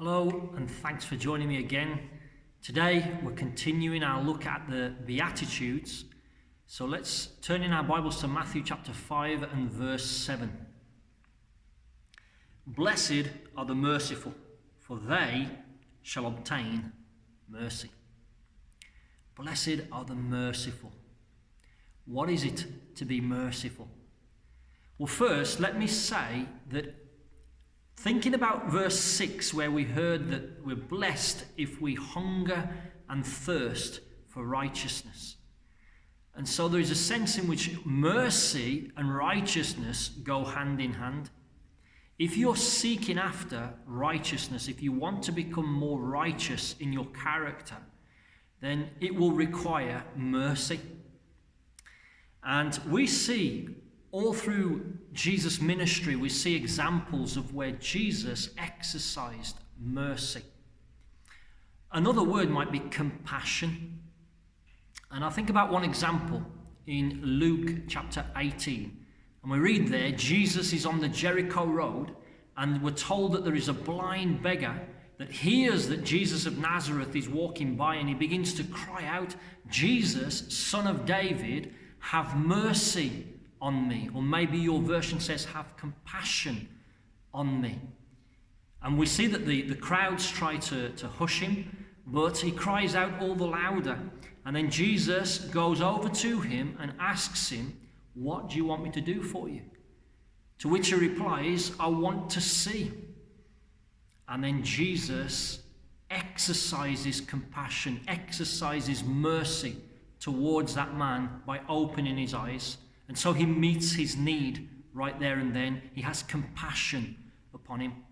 Hello, and thanks for joining me again. Today we're continuing our look at the Beatitudes. So let's turn in our Bibles to Matthew chapter 5 and verse 7. Blessed are the merciful, for they shall obtain mercy. Blessed are the merciful. What is it to be merciful? Well, first, let me say that thinking about verse 6, where we heard that we're blessed if we hunger and thirst for righteousness. And so there is a sense in which mercy and righteousness go hand in hand. If you're seeking after righteousness, if you want to become more righteous in your character, then it will require mercy. And we see all through Jesus' ministry, we see examples of where Jesus exercised mercy. Another word might be compassion. And I think about one example in Luke chapter 18. And we read there, Jesus is on the Jericho road, and we're told that there is a blind beggar that hears that Jesus of Nazareth is walking by, and he begins to cry out, "Jesus, Son of David, have mercy on me." Or maybe your version says, "have compassion on me." And we see that the crowds try to hush him, but he cries out all the louder. And then Jesus goes over to him and asks him, "What do you want me to do for you?" To which he replies, "I want to see." And then Jesus exercises compassion, exercises mercy towards that man by opening his eyes. And so he meets his need right there and then. He has compassion upon him.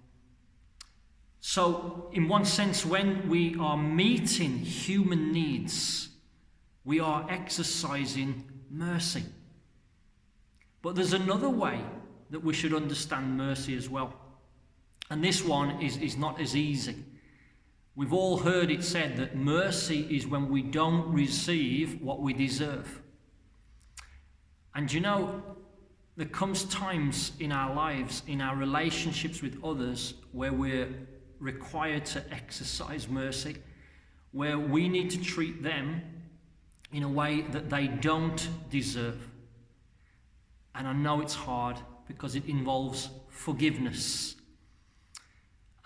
So, in one sense, when we are meeting human needs, we are exercising mercy. But there's another way that we should understand mercy as well. And this one is not as easy. We've all heard it said that mercy is when we don't receive what we deserve. And you know, there comes times in our lives, in our relationships with others, where we're required to exercise mercy, where we need to treat them in a way that they don't deserve. And I know it's hard because it involves forgiveness.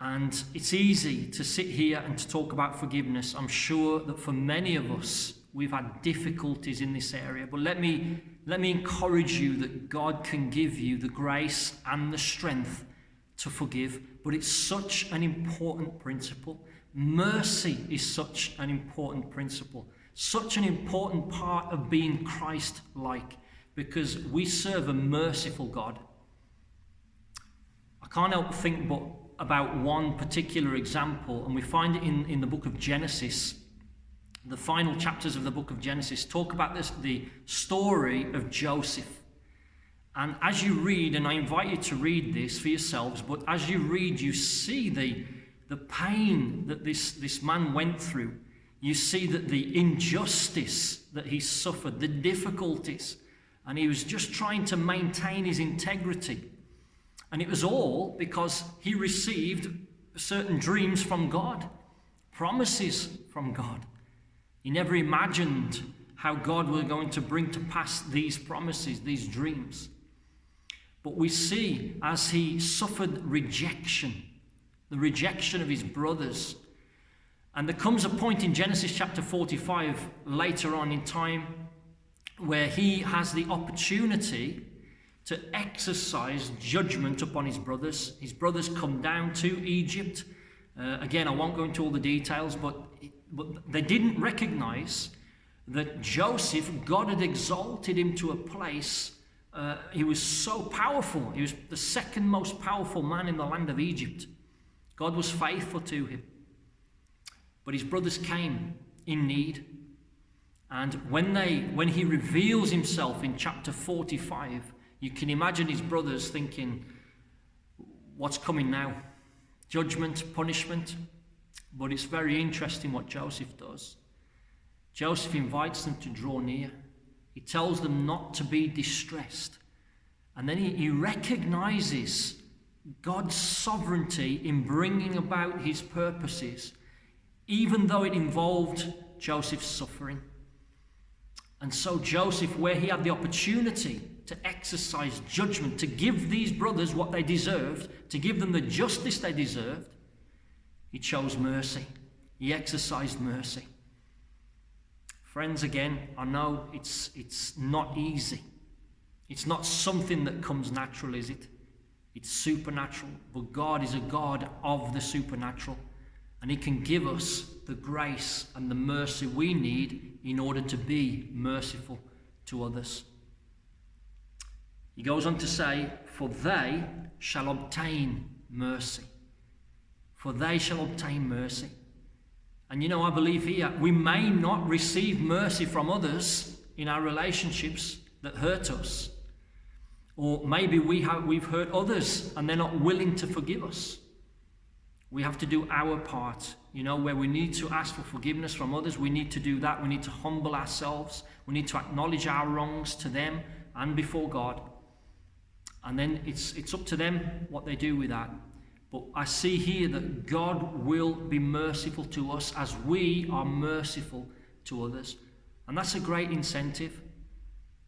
And it's easy to sit here and to talk about forgiveness. I'm sure that for many of us, we've had difficulties in this area. But let me encourage you that God can give you the grace and the strength to forgive. But it's such an important principle. Mercy is such an important principle. Such an important part of being Christ-like. Because we serve a merciful God. I can't help but think about one particular example, and we find it in the book of Genesis. The final chapters of the book of Genesis talk about the story of Joseph. And as you read, and I invite you to read this for yourselves, but as you read, you see the pain that this man went through. You see that the injustice that he suffered, the difficulties, and he was just trying to maintain his integrity. And it was all because he received certain dreams from God, promises from God. He never imagined how God was going to bring to pass these promises, these dreams. But we see as he suffered rejection, the rejection of his brothers. And there comes a point in Genesis chapter 45 later on in time where he has the opportunity to exercise judgment upon his brothers. His brothers come down to Egypt. Again, I won't go into all the details, but they didn't recognize that Joseph, God had exalted him to a place. He was so powerful. He was the second most powerful man in the land of Egypt. God was faithful to him. But his brothers came in need. And when he reveals himself in chapter 45, you can imagine his brothers thinking, what's coming now? Judgment, punishment. But it's very interesting what Joseph does. Joseph invites them to draw near. He tells them not to be distressed. And then he recognizes God's sovereignty in bringing about his purposes, even though it involved Joseph's suffering. And so Joseph, where he had the opportunity to exercise judgment, to give these brothers what they deserved, to give them the justice they deserved, he chose mercy. He exercised mercy. Friends, again, I know it's not easy. It's not something that comes natural, is it? It's supernatural. But God is a God of the supernatural. And he can give us the grace and the mercy we need in order to be merciful to others. He goes on to say, for they shall obtain mercy. For they shall obtain mercy. And I believe here, we may not receive mercy from others in our relationships that hurt us. Or maybe we've hurt others and they're not willing to forgive us. We have to do our part, where we need to ask for forgiveness from others. We need to do that. We need to humble ourselves. We need to acknowledge our wrongs to them and before God. And then it's up to them what they do with that. But I see here that God will be merciful to us as we are merciful to others. And that's a great incentive.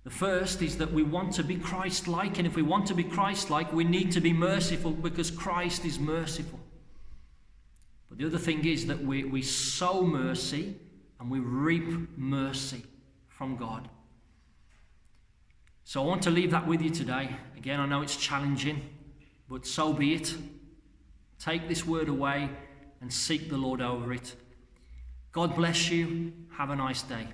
The first is that we want to be Christ-like. And if we want to be Christ-like, we need to be merciful because Christ is merciful. But the other thing is that we sow mercy and we reap mercy from God. So I want to leave that with you today. Again, I know it's challenging, but so be it. Take this word away and seek the Lord over it. God bless you. Have a nice day.